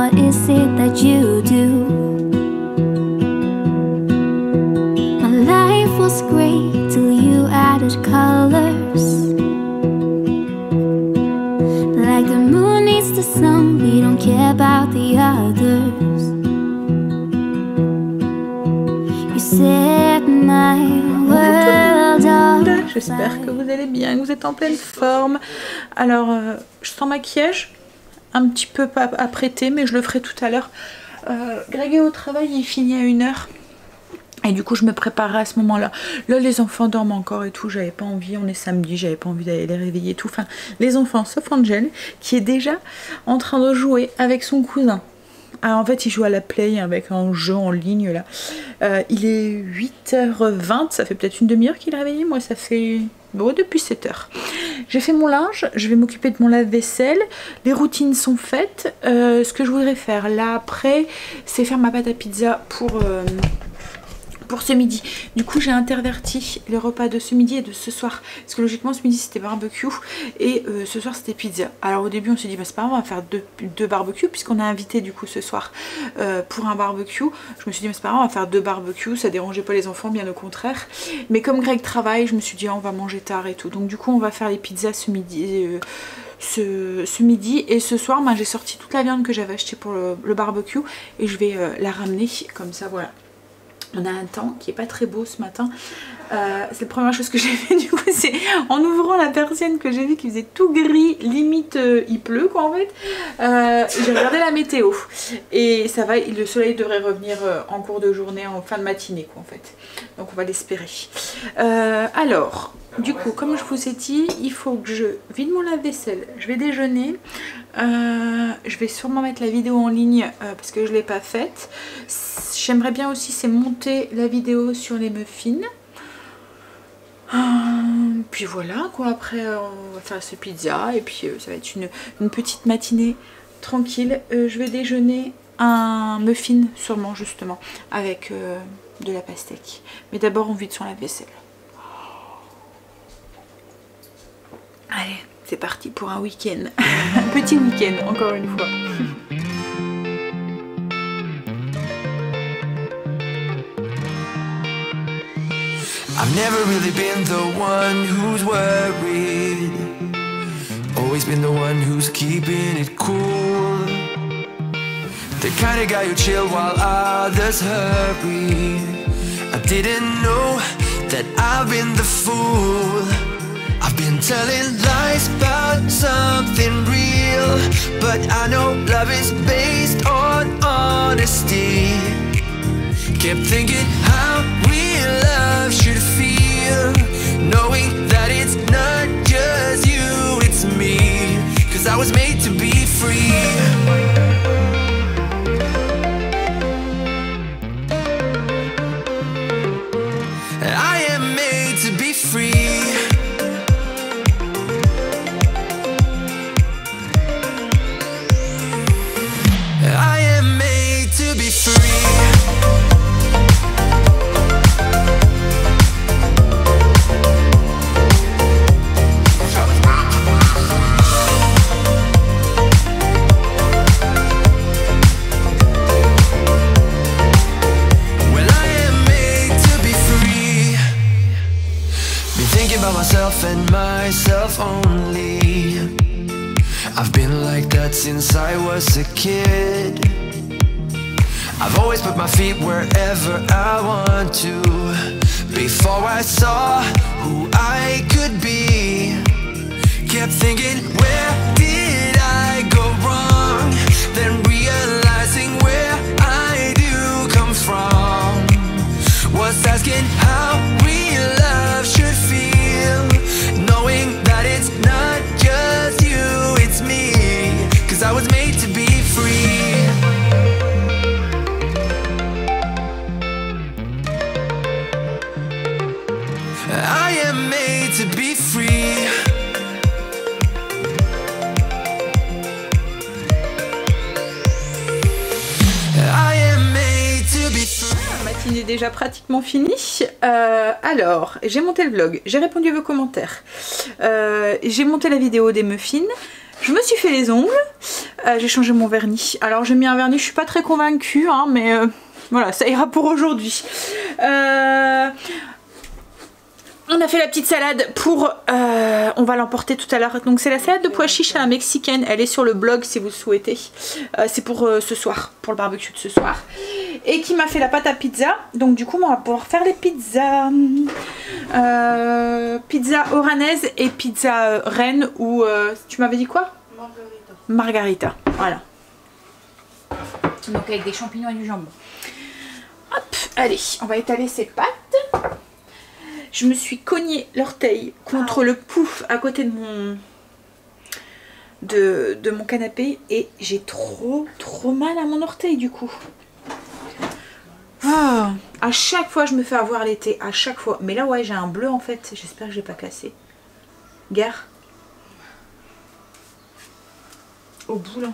what is it that you do? My life was great till you added colors. Like the moon needs the sun, we don't care about the others. You set my world on fire. J'espère que vous allez bien, que vous êtes en pleine forme. Alors, je sens maquillage un petit peu apprêté, mais je le ferai tout à l'heure. Greg est au travail, il finit à 1 h. Et du coup, je me préparerai à ce moment-là. Là, les enfants dorment encore et tout. J'avais pas envie, on est samedi, j'avais pas envie d'aller les réveiller et tout. Enfin, les enfants, sauf Angel, qui est déjà en train de jouer avec son cousin. Alors, en fait, il joue à la play avec un jeu en ligne là. Il est 8 h 20, ça fait peut-être une demi-heure qu'il est réveillé. Moi, ça fait bon, depuis 7 h. J'ai fait mon linge, je vais m'occuper de mon lave-vaisselle. Les routines sont faites. Ce que je voudrais faire là après, c'est faire ma pâte à pizza pour ce midi. Du coup, j'ai interverti les repas de ce midi et de ce soir. Parce que logiquement, ce midi, c'était barbecue. Et ce soir, c'était pizza. Alors au début, on s'est dit, bah, c'est pas grave, on va faire deux barbecues. Puisqu'on a invité du coup ce soir pour un barbecue. Je me suis dit, mais c'est pas grave, on va faire 2 barbecues. Ça dérangeait pas les enfants, bien au contraire. Mais comme Greg travaille, je me suis dit, on va manger tard et tout. Donc du coup, on va faire les pizzas ce midi. Ce midi. Et ce soir, ben, j'ai sorti toute la viande que j'avais achetée pour le barbecue. Et je vais la ramener. Comme ça, voilà. On a un temps qui est pas très beau ce matin. C'est la première chose que j'ai fait du coup, c'est en ouvrant la persienne que j'ai vu qu'il faisait tout gris, limite il pleut quoi en fait. J'ai regardé la météo et ça va, le soleil devrait revenir en cours de journée, en fin de matinée quoi en fait. Donc on va l'espérer. Alors, du coup, comme je vous ai dit, il faut que je vide mon lave-vaisselle. Je vais déjeuner. Je vais sûrement mettre la vidéo en ligne parce que je ne l'ai pas faite. J'aimerais bien aussi c'est monter la vidéo sur les muffins. Puis voilà quoi, après on va faire ce pizza et puis ça va être une petite matinée tranquille. Je vais déjeuner un muffin sûrement justement avec de la pastèque. Mais d'abord on vide son lave-vaisselle. Allez, c'est parti pour un week-end. Un petit week-end encore une fois. I've never really been the one who's worried. Always been the one who's keeping it cool. The kind of guy who chill while others hurry. I didn't know that I've been the fool. I've been telling lies about something real, but I know love is based on honesty. Kept thinking how real love should feel, knowing that it's not just you, it's me. 'Cause I was made to be free. I am made to be free. I am made to be free. And myself only. I've been like that since I was a kid. I've always put my feet wherever I want to. Before I saw who I could be, kept thinking, where did I go wrong? Then realizing where I do come from. Was asking how real love should feel, knowing that it's not just you, it's me. 'Cause I was made to be free. I am made to be free. I am made to be free. La matinée est déjà pratiquement finie. Alors, j'ai monté le vlog, j'ai répondu à vos commentaires, j'ai monté la vidéo des muffins, je me suis fait les ongles, j'ai changé mon vernis. Alors j'ai mis un vernis, je suis pas très convaincue, hein, mais voilà, ça ira pour aujourd'hui. On a fait la petite salade pour... on va l'emporter tout à l'heure. Donc c'est la salade de pois chiches à la mexicaine. Elle est sur le blog si vous le souhaitez. C'est pour ce soir, pour le barbecue de ce soir. Et qui m'a fait la pâte à pizza. Donc du coup on va pouvoir faire les pizzas. Pizza oranaise et pizza reine ou... tu m'avais dit quoi? Margarita. Margarita, voilà. Donc avec des champignons et du jambon. Hop, allez, on va étaler ces pâtes. Je me suis cogné l'orteil contre le pouf à côté de mon canapé et j'ai trop mal à mon orteil du coup. Ah, à chaque fois je me fais avoir l'été, à chaque fois. Mais là ouais j'ai un bleu en fait, j'espère que j'ai pas cassé. Guerre. Au bout là.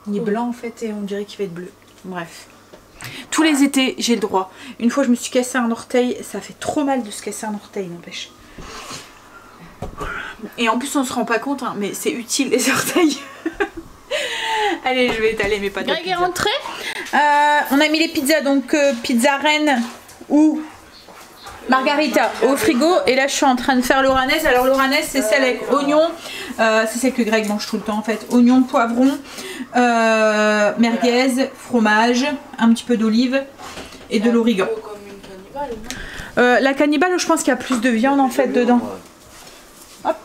Il est blanc en fait et on dirait qu'il va être bleu. Bref. Tous les étés, j'ai le droit. Une fois, je me suis cassé un orteil. Ça fait trop mal de se casser un orteil, n'empêche. Et en plus, on se rend pas compte, hein, mais c'est utile les orteils. Allez, je vais étaler mes pâtes. Greg est rentré. On a mis les pizzas, donc pizza reine ou margarita au frigo. Et là, je suis en train de faire l'oranaise. Alors, l'oranaise, c'est celle avec oignon. C'est celle que Greg mange tout le temps, en fait. Oignon, poivron. Merguez, fromage, un petit peu d'olive et de l'origan. La cannibale, je pense qu'il y a plus de viande en fait dedans. Hop.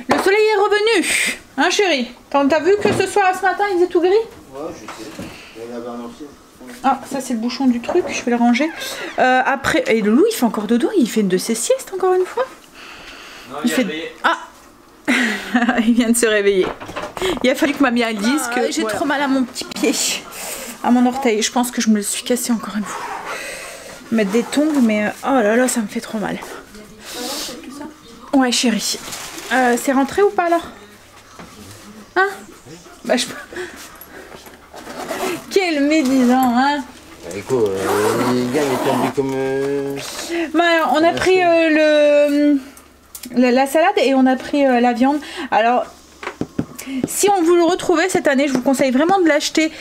Le soleil est revenu, hein chérie? T'as vu que ce soir, ce matin, il faisait tout gris? Ouais, je sais. Ah, ça c'est le bouchon du truc, je vais le ranger. Après, et le loup, il fait encore dodo, il fait une de ses siestes encore une fois. Non, il fait... Ah. Il vient de se réveiller. Il a fallu que mamie elle dise que j'ai trop mal à mon petit pied, à mon orteil. Je pense que je me le suis cassé encore une fois. Mettre des tongs, mais oh là là, ça me fait trop mal. Ouais, chérie. C'est rentré ou pas là? Hein? Bah, je... Quel médisant, hein? Écoute, les gars, il est tombé comme... Bah, alors, on a pris la salade et on a pris la viande. Alors... Si on vous le retrouvez cette année, je vous conseille vraiment de l'acheter.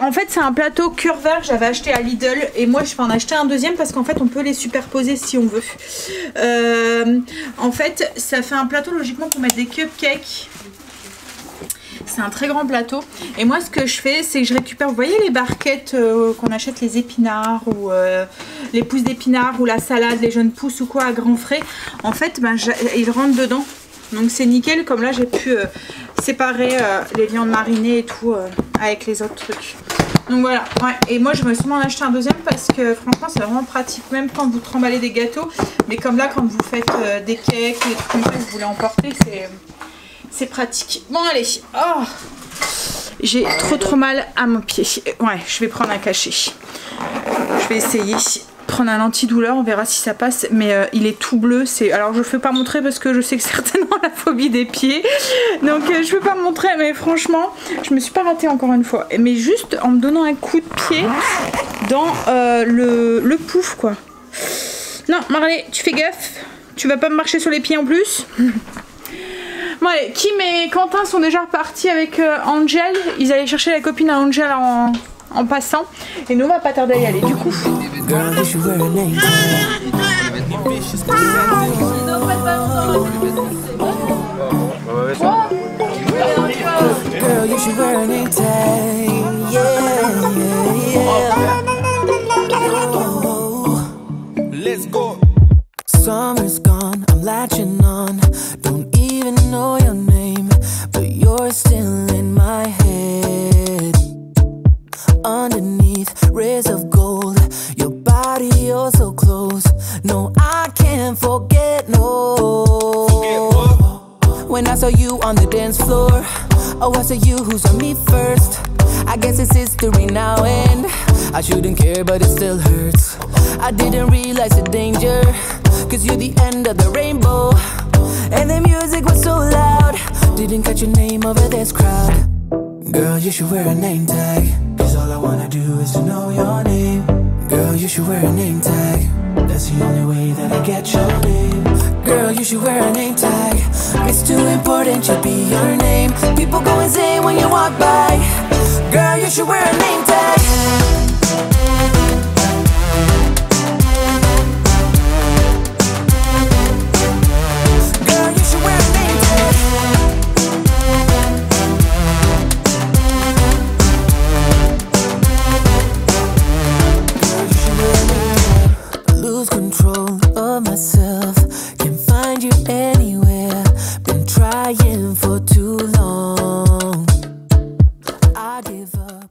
En fait, c'est un plateau cœur vert que j'avais acheté à Lidl. Et moi, je vais en acheter un deuxième parce qu'en fait, on peut les superposer si on veut. En fait, ça fait un plateau logiquement pour mettre des cupcakes. C'est un très grand plateau. Et moi, ce que je fais, c'est que je récupère, vous voyez les barquettes qu'on achète, les épinards ou les pousses d'épinards ou la salade, les jeunes pousses ou quoi à grands frais. En fait, ben, ils rentrent dedans. Donc c'est nickel, comme là j'ai pu séparer les viandes marinées et tout avec les autres trucs. Donc voilà, ouais. Et moi je me suis en acheté un deuxième parce que franchement c'est vraiment pratique, même quand vous tremballez des gâteaux. Mais comme là quand vous faites des cakes, des trucs comme ça que vous voulez emporter, c'est pratique. Bon allez, oh, j'ai trop mal à mon pied. Ouais, je vais prendre un cachet. Je vais essayer. Prendre un antidouleur, on verra si ça passe, mais il est tout bleu. Alors je ne fais pas montrer parce que je sais que certainement la phobie des pieds, donc je ne peux pas montrer, mais franchement je me suis pas ratée encore une fois, mais juste en me donnant un coup de pied dans le pouf quoi. Non Marley, tu fais gaffe, tu vas pas me marcher sur les pieds en plus. Bon allez, Kim et Quentin sont déjà repartis avec Angel, ils allaient chercher la copine à Angel en passant, et nous on va pas tarder à y aller du coup. Girl, you should wear a name tag. Girl, you should wear a name tag. Yeah. Let's go. Summer's gone, I'm latching on. Don't even know your name, but you're still in my head. Underneath rays of gold, your body oh so close. No, I can't forget, no. When I saw you on the dance floor, oh I saw you who saw me first. I guess it's history now and I shouldn't care but it still hurts. I didn't realize the danger, cause you're the end of the rainbow. And the music was so loud, didn't catch your name over this crowd. Girl, you should wear a name tag, cause all I wanna do is to know your name. Girl, you should wear a name tag, that's the only way that I get your name. Girl, you should wear a name tag. It's too important to be your name. People go insane when you walk by. Girl, you should wear a name tag. Girl, you should wear a name tag. Girl, you should wear a name tag. I lose control of myself. Can't find you anywhere. Been trying for too long. I give up.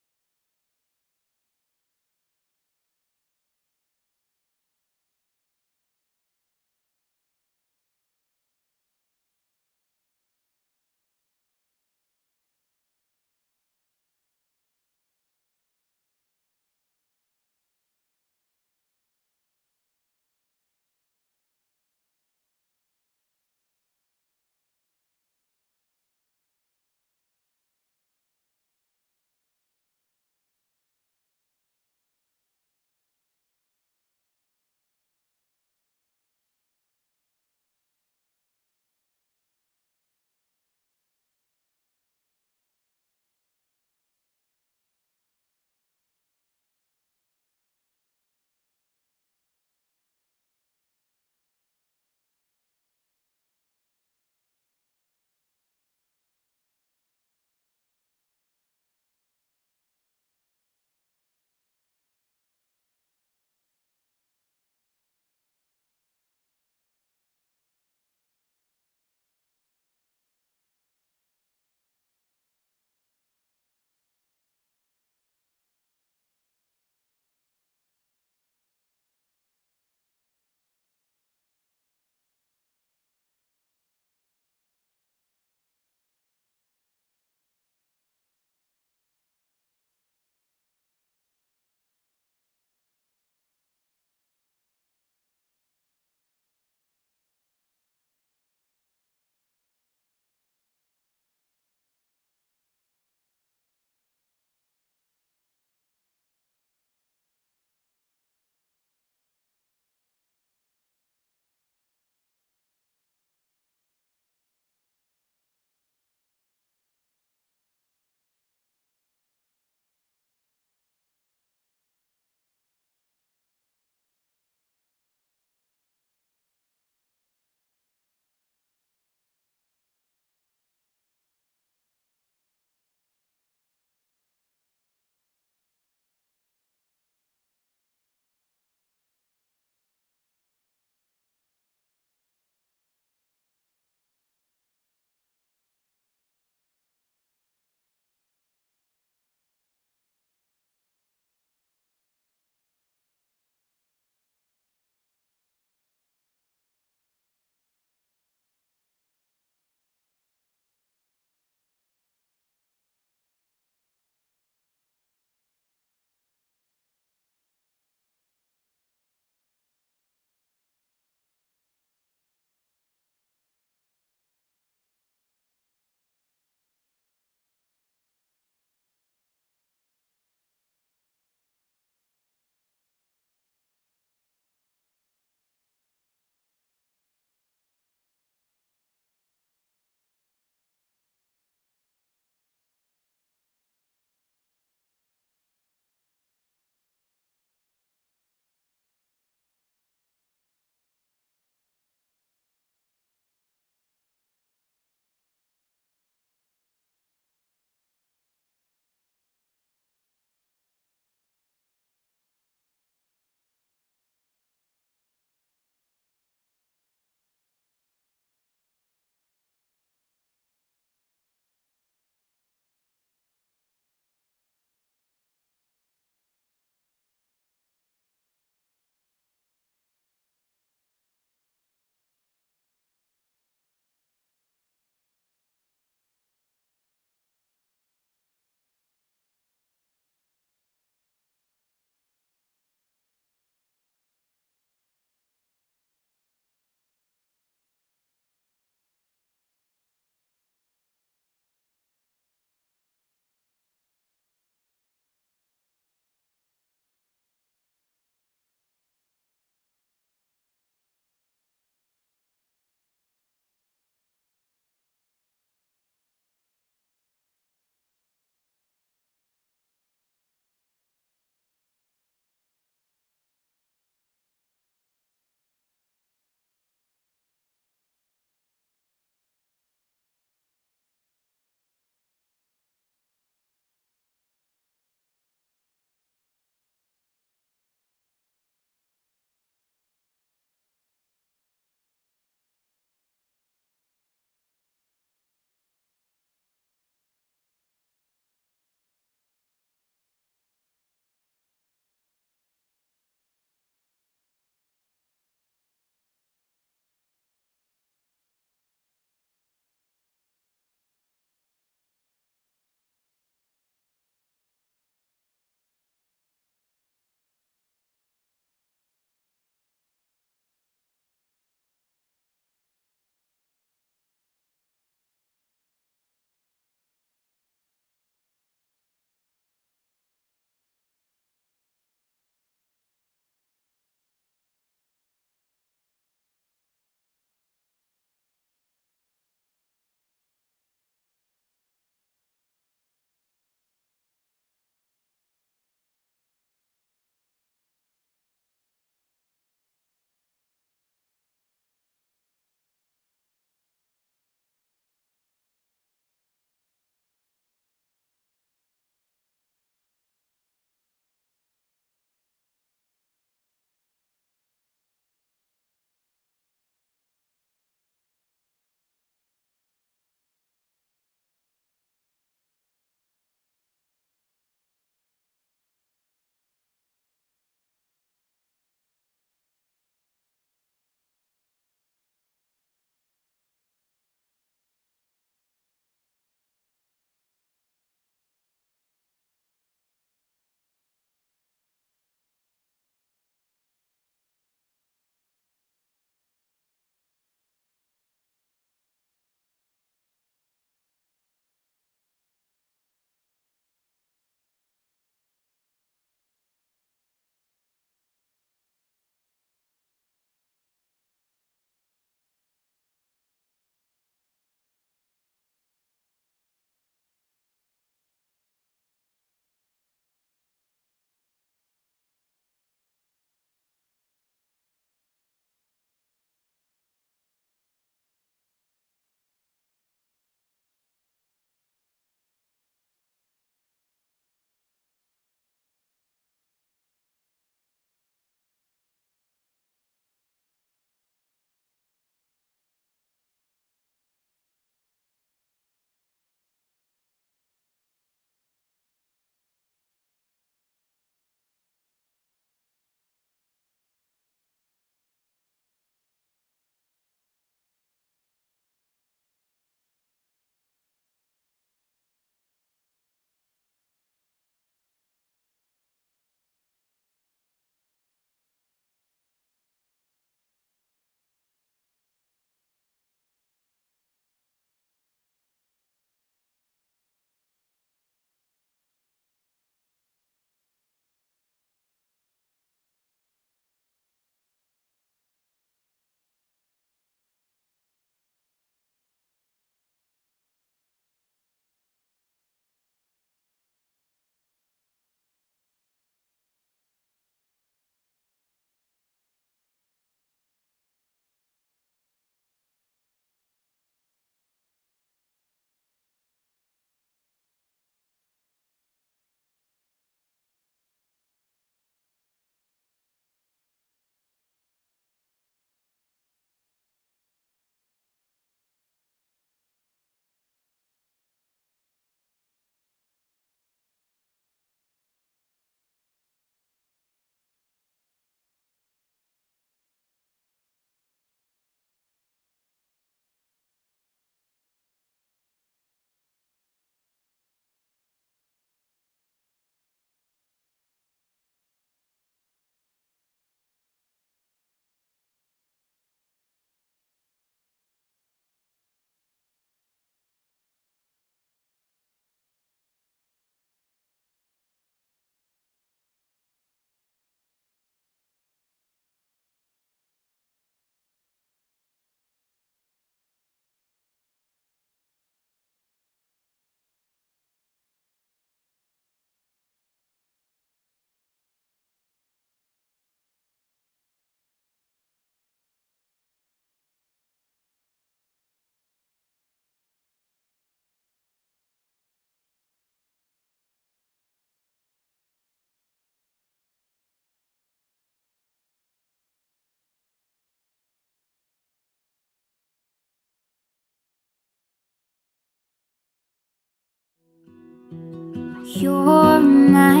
You're my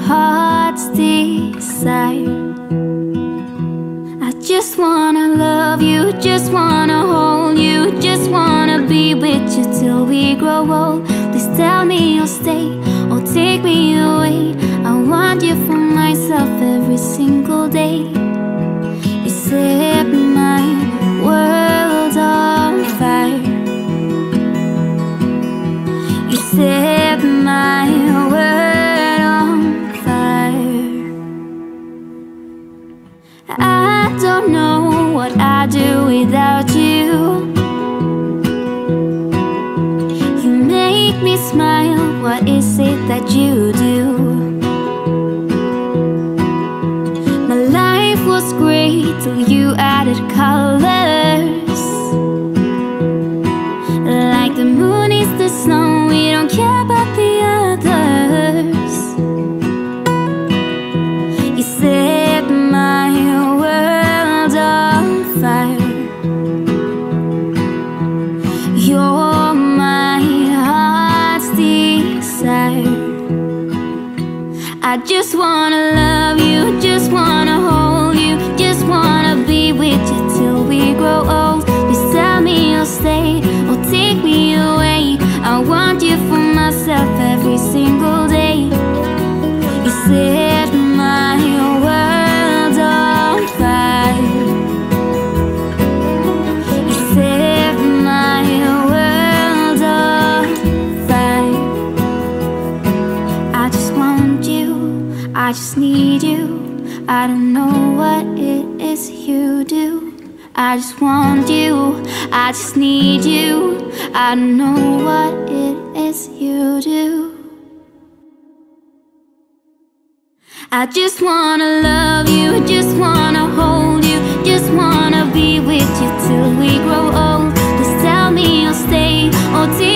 heart's desire. I just wanna love you, just wanna hold you, just wanna be with you till we grow old. Please tell me you'll stay or take me away. I want you for myself every single day. You set my world on fire. You set my world on fire. I don't know what I'd do without you. You make me smile, what is it that you do? My life was great till you added colors. Like the moon is the snow, we don't care about the others. You set my world on fire. You're my heart's desire. I just wanna love you, just wanna hold you, just wanna be with you till we grow old. Please tell me you'll stay or take me away. I want you for myself every single day. You set my world on fire. You set my world on fire. I just want you, I just need you. I don't know what it is you do. I just want you, I just need you. I don't know what it is you do. I just wanna love you, just wanna hold you, just wanna be with you till we grow old. Just tell me you'll stay or take